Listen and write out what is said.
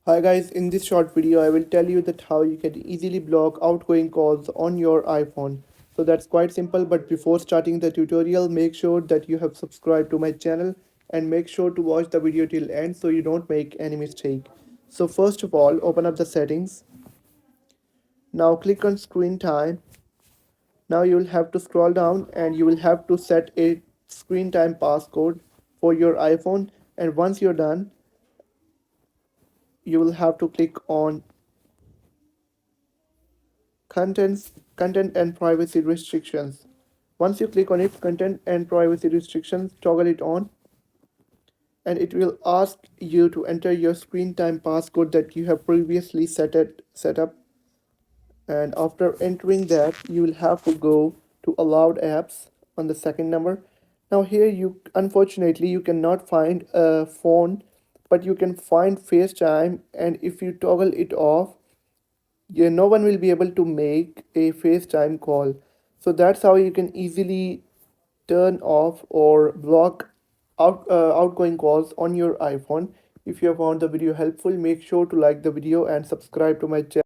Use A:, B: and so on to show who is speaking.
A: Hi guys, in this short video I will tell you that how you can easily block outgoing calls on your iPhone. So that's quite simple, but before starting the tutorial make sure that you have subscribed to my channel and make sure to watch the video till end so you don't make any mistake. So first of all open up the settings. Now click on screen time. Now you will have to scroll down and you will have to set a screen time passcode for your iPhone, and once you're done you will have to click on content and privacy restrictions. Once you click on it, content and privacy restrictions, toggle it on, and it will ask you to enter your screen time passcode that you have previously set up. And after entering that you will have to go to allowed apps on the second number. Now here you unfortunately you cannot find a phone, but you can find FaceTime, and if you toggle it off, yeah, no one will be able to make a FaceTime call. So that's how you can easily turn off or block outgoing calls on your iPhone. If you have found the video helpful, make sure to like the video and subscribe to my channel.